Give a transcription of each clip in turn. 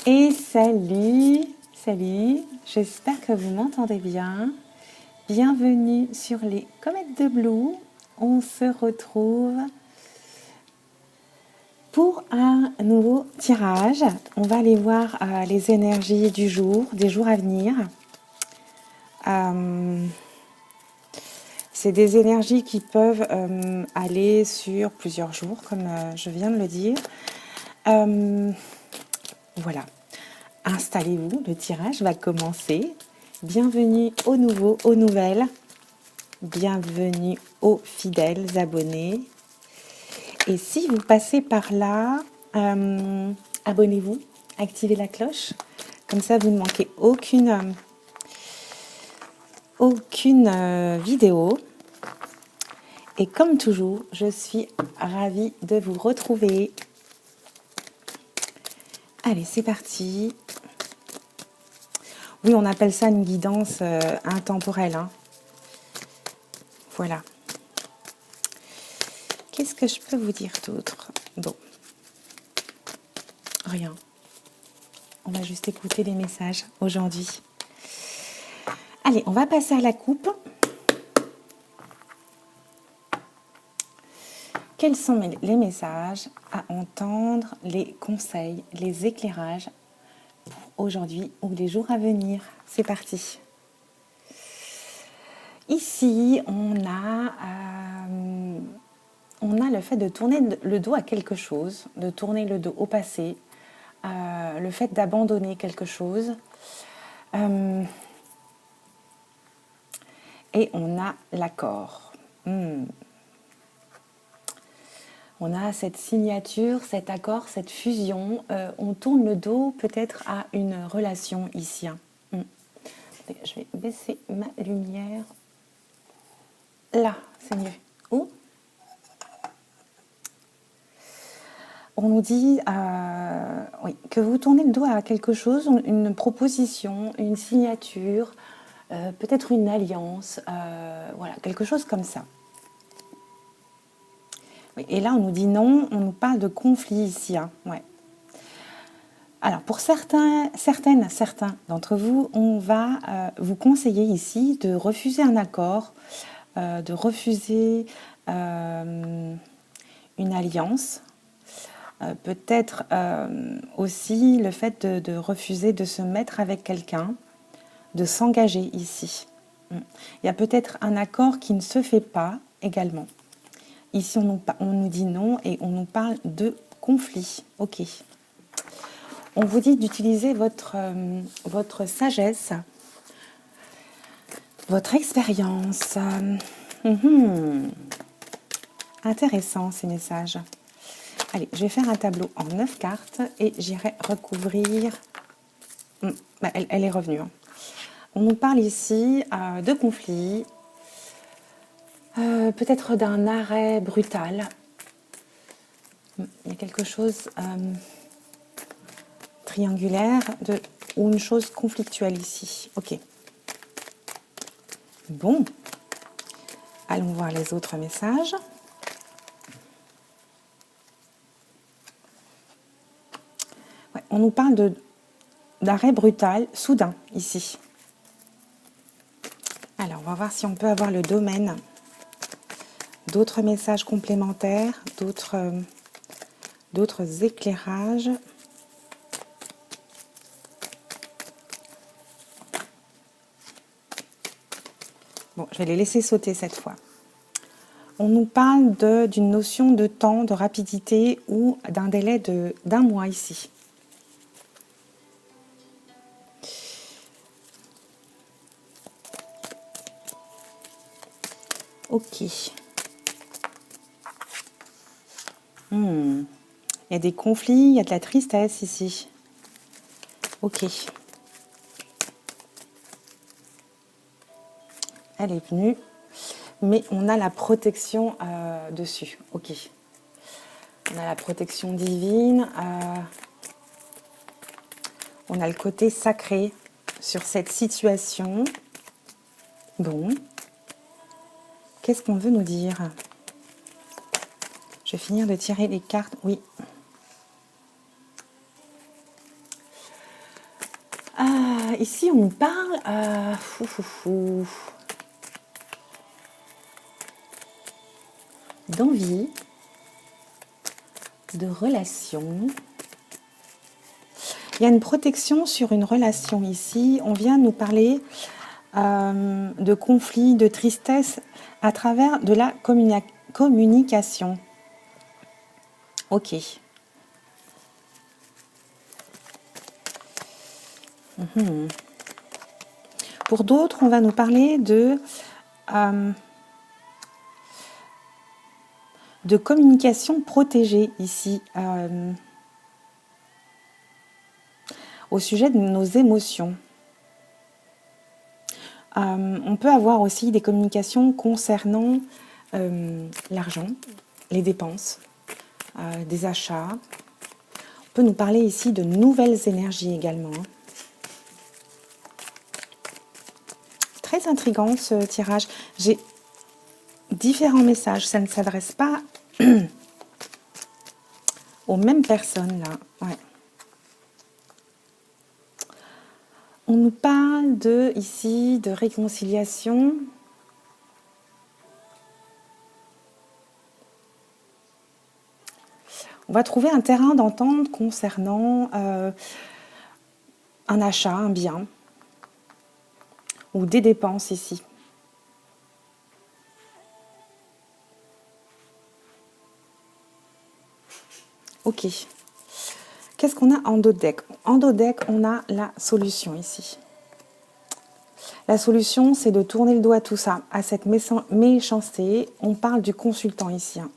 Et salut, salut, j'espère que vous m'entendez bien. Bienvenue sur les Comètes de Blue. On se retrouve pour un nouveau tirage. On va aller voir les énergies du jour, des jours à venir. C'est des énergies qui peuvent aller sur plusieurs jours, comme je viens de le dire. Voilà. Installez-vous, le tirage va commencer. Bienvenue aux nouveaux, aux nouvelles. Bienvenue aux fidèles abonnés. Et si vous passez par là, abonnez-vous, activez la cloche. Comme ça, vous ne manquez aucune vidéo. Et comme toujours, je suis ravie de vous retrouver. Allez, c'est parti. Oui, on appelle ça une guidance intemporelle. Hein. Voilà. Qu'est-ce que je peux vous dire d'autre? Bon. Rien. On va juste écouter les messages aujourd'hui. Allez, on va passer à la coupe. Quels sont les messages à entendre, les conseils, les éclairages pour aujourd'hui ou les jours à venir? C'est parti. Ici, on a le fait de tourner le dos à quelque chose, de tourner le dos au passé, le fait d'abandonner quelque chose. Et on a l'accord. On a cette signature, cet accord, cette fusion. On tourne le dos peut-être à une relation ici. Hein. Je vais baisser ma lumière. Là, c'est mieux. Où? On nous dit oui, que vous tournez le dos à quelque chose, une proposition, une signature, peut-être une alliance, voilà, quelque chose comme ça. Oui, et là, on nous dit non, on nous parle de conflit ici. Hein, ouais. Alors, pour certains d'entre vous, on va vous conseiller ici de refuser un accord, de refuser une alliance, peut-être aussi le fait de refuser de se mettre avec quelqu'un, de s'engager ici. Il y a peut-être un accord qui ne se fait pas également. Ici, on nous dit non et on nous parle de conflit. Ok. On vous dit d'utiliser votre sagesse, votre expérience. Intéressant ces messages. Allez, je vais faire un tableau en 9 cartes et j'irai recouvrir... elle est revenue. Hein. On nous parle ici de conflit, peut-être d'un arrêt brutal. Il y a quelque chose triangulaire ou une chose conflictuelle ici. Ok. Bon. Allons voir les autres messages. Ouais, on nous parle d'arrêt brutal, soudain, ici. Alors, on va voir si on peut avoir le domaine. D'autres messages complémentaires, d'autres éclairages. Bon, je vais les laisser sauter cette fois. On nous parle d'une notion de temps, de rapidité ou d'un délai d'un mois ici. Ok. Il y a des conflits, il y a de la tristesse ici. Ok. Elle est venue, mais on a la protection dessus. Ok. On a la protection divine. On a le côté sacré sur cette situation. Bon. Qu'est-ce qu'on veut nous dire? Je vais finir de tirer les cartes. Oui. Ici, on nous parle d'envie, de relation. Il y a une protection sur une relation ici. On vient nous parler de conflits, de tristesse à travers de la communication. Ok. Pour d'autres, on va nous parler de communication protégée ici, au sujet de nos émotions. On peut avoir aussi des communications concernant l'argent, les dépenses, des achats. On peut nous parler ici de nouvelles énergies également. Très intriguant ce tirage. J'ai différents messages. Ça ne s'adresse pas aux mêmes personnes là. Ouais. On nous parle ici de réconciliation. On va trouver un terrain d'entente concernant un achat, un bien, ou des dépenses ici. Ok. Qu'est-ce qu'on a en dos de deck? En dos de deck, on a la solution ici. La solution, c'est de tourner le dos à tout ça, à cette méchanceté. On parle du consultant ici. Hein.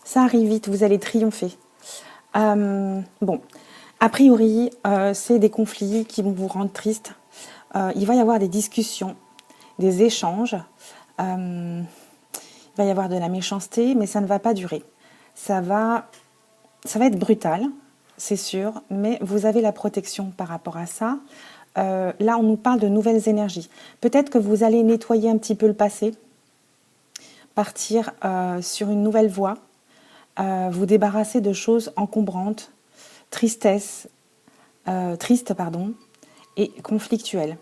Ça arrive vite, vous allez triompher. Bon, a priori, c'est des conflits qui vont vous rendre triste. Il va y avoir des discussions, des échanges. Il va y avoir de la méchanceté, mais ça ne va pas durer. Ça va être brutal, c'est sûr, mais vous avez la protection par rapport à ça. Là, on nous parle de nouvelles énergies. Peut-être que vous allez nettoyer un petit peu le passé, partir sur une nouvelle voie, vous débarrasser de choses encombrantes, tristes, et conflictuelles.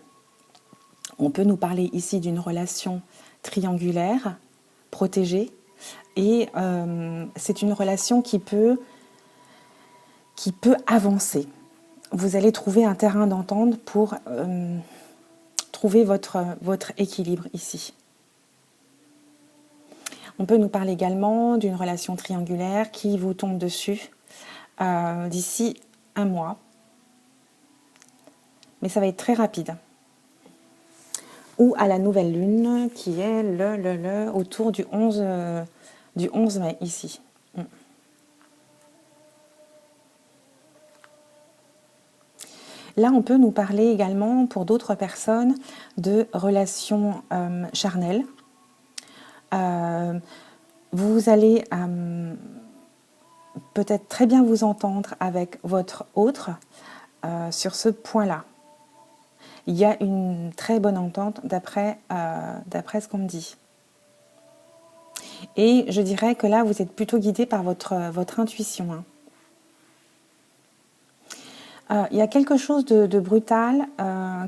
On peut nous parler ici d'une relation triangulaire, protégée, et c'est une relation qui peut avancer. Vous allez trouver un terrain d'entente pour trouver votre équilibre ici. On peut nous parler également d'une relation triangulaire qui vous tombe dessus d'ici un mois. Mais ça va être très rapide. Ou à la nouvelle lune qui est autour du 11 mai ici. Là, on peut nous parler également pour d'autres personnes de relations charnelles. Vous allez peut-être très bien vous entendre avec votre autre sur ce point-là. Il y a une très bonne entente d'après ce qu'on me dit. Et je dirais que là, vous êtes plutôt guidé par votre intuition. Hein. Il y a quelque chose de brutal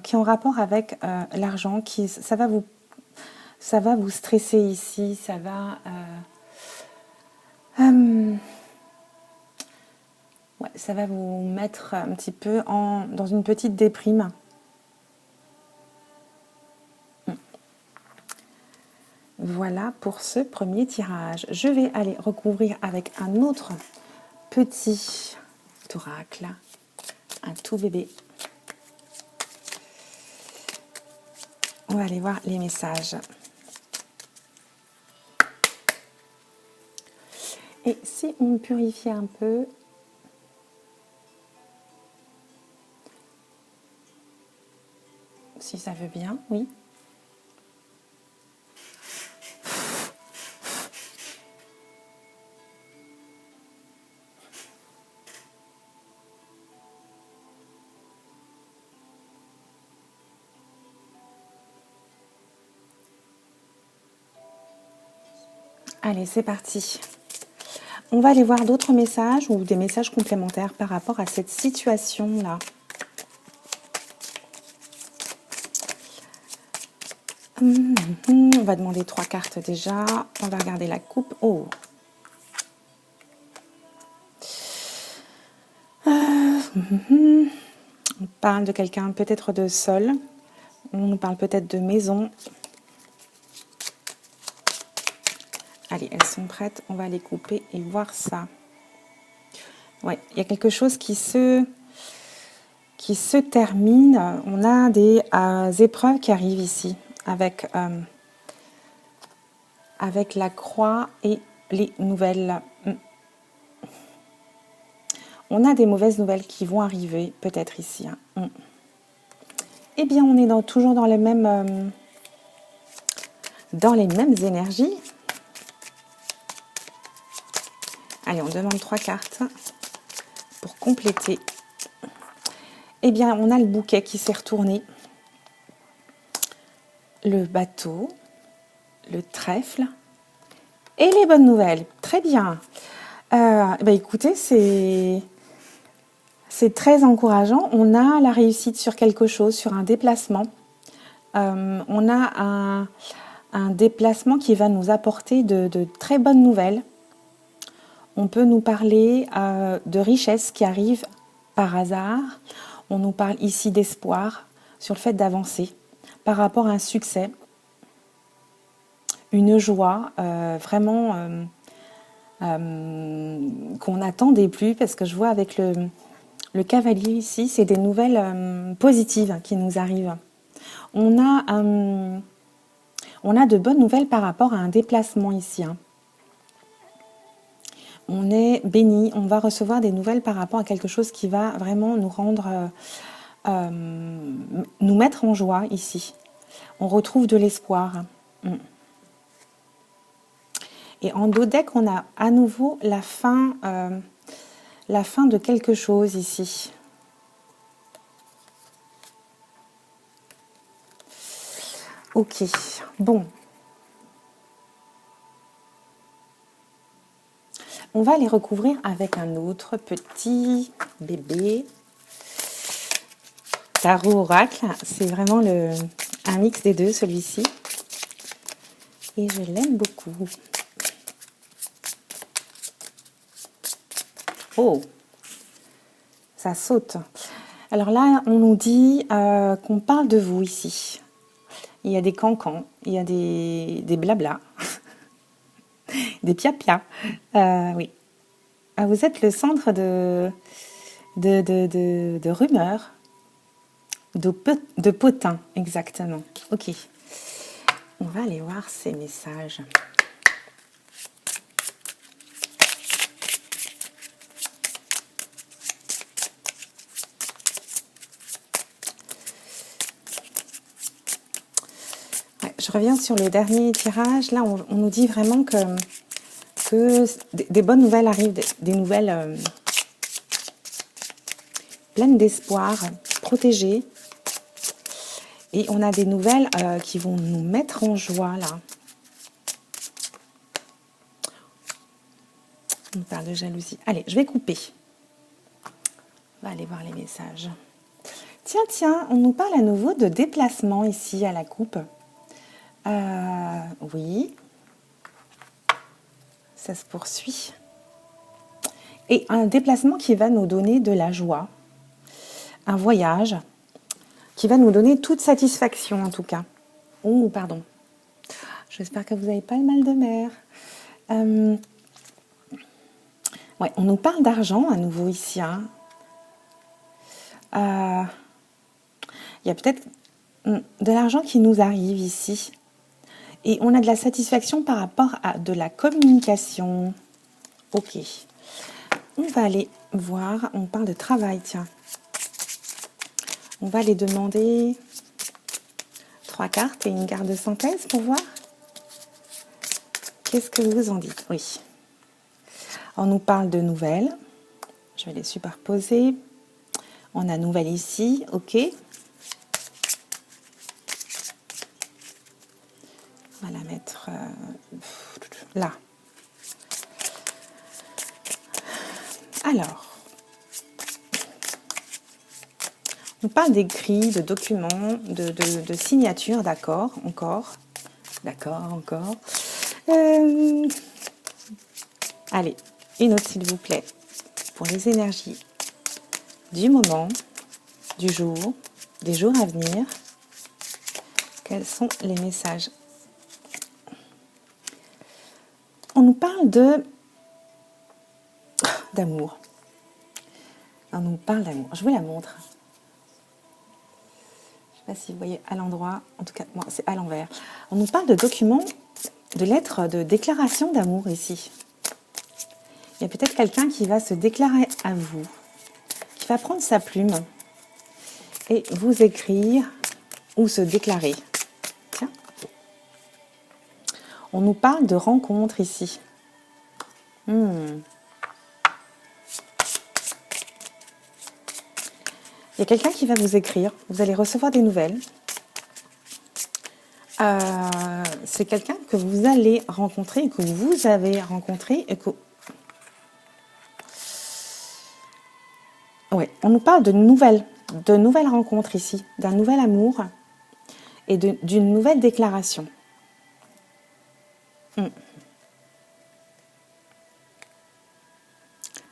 qui est en rapport avec l'argent, ça va vous stresser ici, ça va vous mettre un petit peu dans une petite déprime. Voilà pour ce premier tirage. Je vais aller recouvrir avec un autre petit oracle. Un tout bébé. On va aller voir les messages. Et si on purifiait un peu, si ça veut bien, oui. Allez, c'est parti. On va aller voir d'autres messages ou des messages complémentaires par rapport à cette situation-là. On va demander 3 cartes déjà. On va regarder la coupe. Oh. On parle de quelqu'un peut-être de seul. On nous parle peut-être de maison. Allez, elles sont prêtes. On va les couper et voir ça. Ouais, il y a quelque chose qui se termine. On a des épreuves qui arrivent ici avec la croix et les nouvelles. On a des mauvaises nouvelles qui vont arriver, peut-être ici. Eh bien, on est toujours dans les mêmes énergies. Allez, on demande 3 cartes pour compléter. Eh bien, on a le bouquet qui s'est retourné, le bateau, le trèfle et les bonnes nouvelles. Très bien. Écoutez, c'est très encourageant. On a la réussite sur quelque chose, sur un déplacement. On a un déplacement qui va nous apporter de très bonnes nouvelles. On peut nous parler de richesses qui arrivent par hasard. On nous parle ici d'espoir sur le fait d'avancer par rapport à un succès, une joie vraiment qu'on n'attendait plus, parce que je vois avec le cavalier ici, c'est des nouvelles positives qui nous arrivent. On a de bonnes nouvelles par rapport à un déplacement ici. On est béni, on va recevoir des nouvelles par rapport à quelque chose qui va vraiment nous rendre, nous mettre en joie ici. On retrouve de l'espoir. Et en dos deck, on a à nouveau la fin de quelque chose ici. Ok, bon. On va les recouvrir avec un autre petit bébé. Tarot Oracle, c'est vraiment un mix des deux, celui-ci. Et je l'aime beaucoup. Oh, ça saute. Alors là, on nous dit qu'on parle de vous ici. Il y a des cancans, il y a des blabla, des pia-pia. Oui. Vous êtes le centre de rumeurs, de potins, exactement. Ok. On va aller voir ces messages. Je reviens sur le dernier tirage. Là, on nous dit vraiment que des bonnes nouvelles arrivent, des nouvelles pleines d'espoir, protégées. Et on a des nouvelles qui vont nous mettre en joie, là. On parle de jalousie. Allez, je vais couper. On va aller voir les messages. Tiens, on nous parle à nouveau de déplacement ici à la coupe. Oui. Ça se poursuit. Et un déplacement qui va nous donner de la joie. Un voyage qui va nous donner toute satisfaction en tout cas. Oh, pardon. J'espère que vous n'avez pas le mal de mer. Ouais, on nous parle d'argent à nouveau ici. Il y a peut-être de l'argent qui nous arrive ici. Et on a de la satisfaction par rapport à de la communication. Ok. On va aller voir. On parle de travail, tiens. On va aller demander 3 cartes et une carte de synthèse pour voir. Qu'est-ce que vous en dites? Oui. On nous parle de nouvelles. Je vais les superposer. On a nouvelles ici. Ok. On va la mettre là. Alors, On parle d'écrits, de documents, de signatures, d'accord, encore. D'accord, encore. Allez, une autre s'il vous plaît, pour les énergies du moment, du jour, des jours à venir. Quels sont les messages? On nous parle d'amour. On nous parle d'amour. Je vous la montre. Je ne sais pas si vous voyez à l'endroit. En tout cas, moi, c'est à l'envers. On nous parle de documents, de lettres, de déclaration d'amour ici. Il y a peut-être quelqu'un qui va se déclarer à vous, qui va prendre sa plume et vous écrire ou se déclarer. Tiens. On nous parle de rencontres ici. Il y a quelqu'un qui va vous écrire. Vous allez recevoir des nouvelles. C'est quelqu'un que vous allez rencontrer, que vous avez rencontré et que... Ouais, on nous parle de nouvelles rencontres ici, d'un nouvel amour et d'une nouvelle déclaration.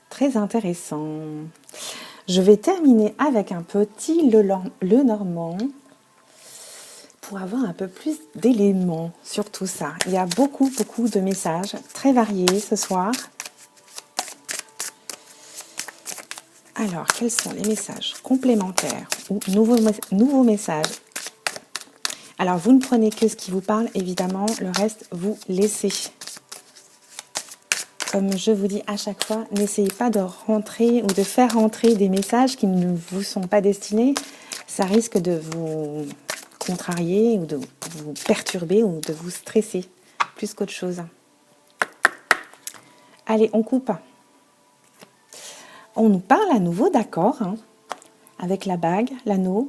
Très intéressant. Je vais terminer avec un petit Lenormand pour avoir un peu plus d'éléments sur tout ça. Il y a beaucoup de messages très variés ce soir. Alors, quels sont les messages complémentaires ou nouveaux messages? Alors, vous ne prenez que ce qui vous parle, évidemment. Le reste, vous laissez. Comme je vous dis à chaque fois, n'essayez pas de rentrer ou de faire rentrer des messages qui ne vous sont pas destinés. Ça risque de vous contrarier ou de vous perturber ou de vous stresser plus qu'autre chose. Allez, on coupe. On nous parle à nouveau d'accord, hein, avec la bague, l'anneau.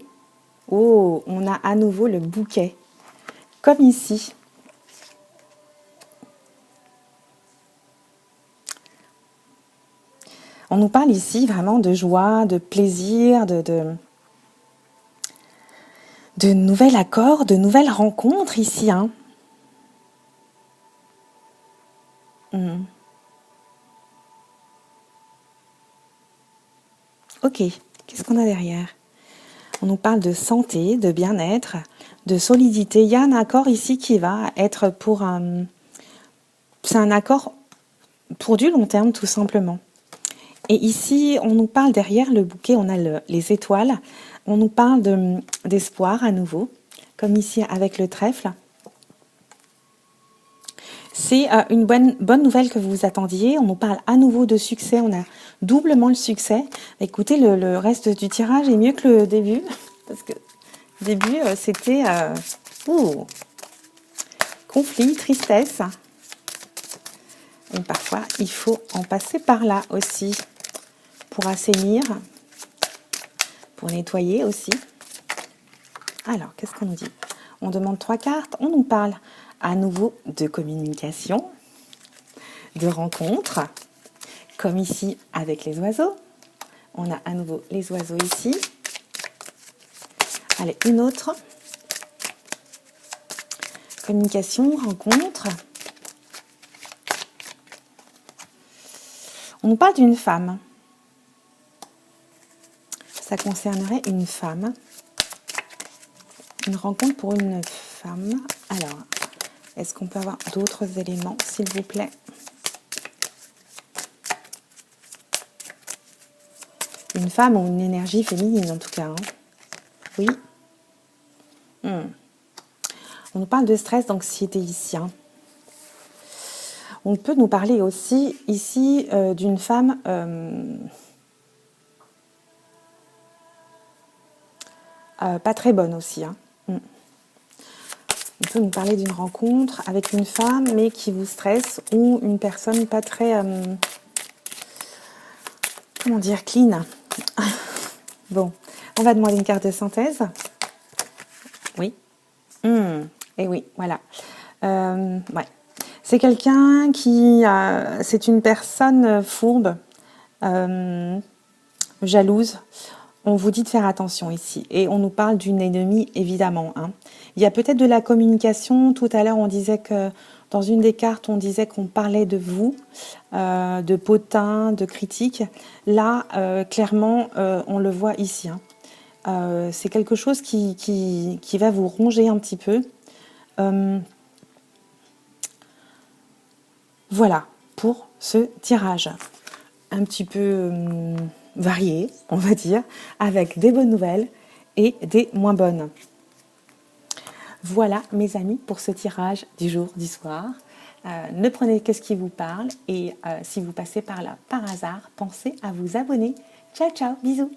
Oh, on a à nouveau le bouquet, comme ici. On nous parle ici vraiment de joie, de plaisir, de nouvel accord, de nouvelles rencontres ici. Hein. Ok, qu'est-ce qu'on a derrière? On nous parle de santé, de bien-être, de solidité. Il y a un accord ici qui va être pour un... C'est un accord pour du long terme, tout simplement. Et ici, on nous parle derrière le bouquet, on a les étoiles. On nous parle d'espoir à nouveau, comme ici avec le trèfle. C'est une bonne nouvelle que vous attendiez. On nous parle à nouveau de succès. On a doublement le succès. Écoutez, le reste du tirage est mieux que le début. Parce que le début, c'était conflit, tristesse. Et parfois, il faut en passer par là aussi. Pour assainir. Pour nettoyer aussi. Alors, qu'est-ce qu'on nous dit? On demande 3 cartes. On nous parle à nouveau de communication, de rencontres, comme ici avec les oiseaux. On a à nouveau les oiseaux ici. Allez, une autre. Communication, rencontre. On nous parle d'une femme. Ça concernerait une femme. Une rencontre pour une femme. Alors, est-ce qu'on peut avoir d'autres éléments, s'il vous plaît? Une femme ou une énergie féminine, en tout cas. Hein. Oui. On nous parle de stress, d'anxiété ici. Hein. On peut nous parler aussi, ici, d'une femme... pas très bonne aussi. Hein. On peut nous parler d'une rencontre avec une femme, mais qui vous stresse, ou une personne pas très... comment dire, clean. Bon, on va demander une carte de synthèse. Oui. Et oui, voilà. Ouais. C'est quelqu'un qui... c'est une personne fourbe, jalouse, on vous dit de faire attention ici. Et on nous parle d'une ennemie, évidemment. Hein. Il y a peut-être de la communication. Tout à l'heure, on disait que dans une des cartes, on disait qu'on parlait de vous, de potins, de critiques. Là, clairement, on le voit ici. Hein. C'est quelque chose qui va vous ronger un petit peu. Voilà pour ce tirage. Un petit peu varié, on va dire, avec des bonnes nouvelles et des moins bonnes. Voilà, mes amis, pour ce tirage du jour, du soir. Ne prenez que ce qui vous parle et si vous passez par là par hasard, pensez à vous abonner. Ciao, ciao, bisous.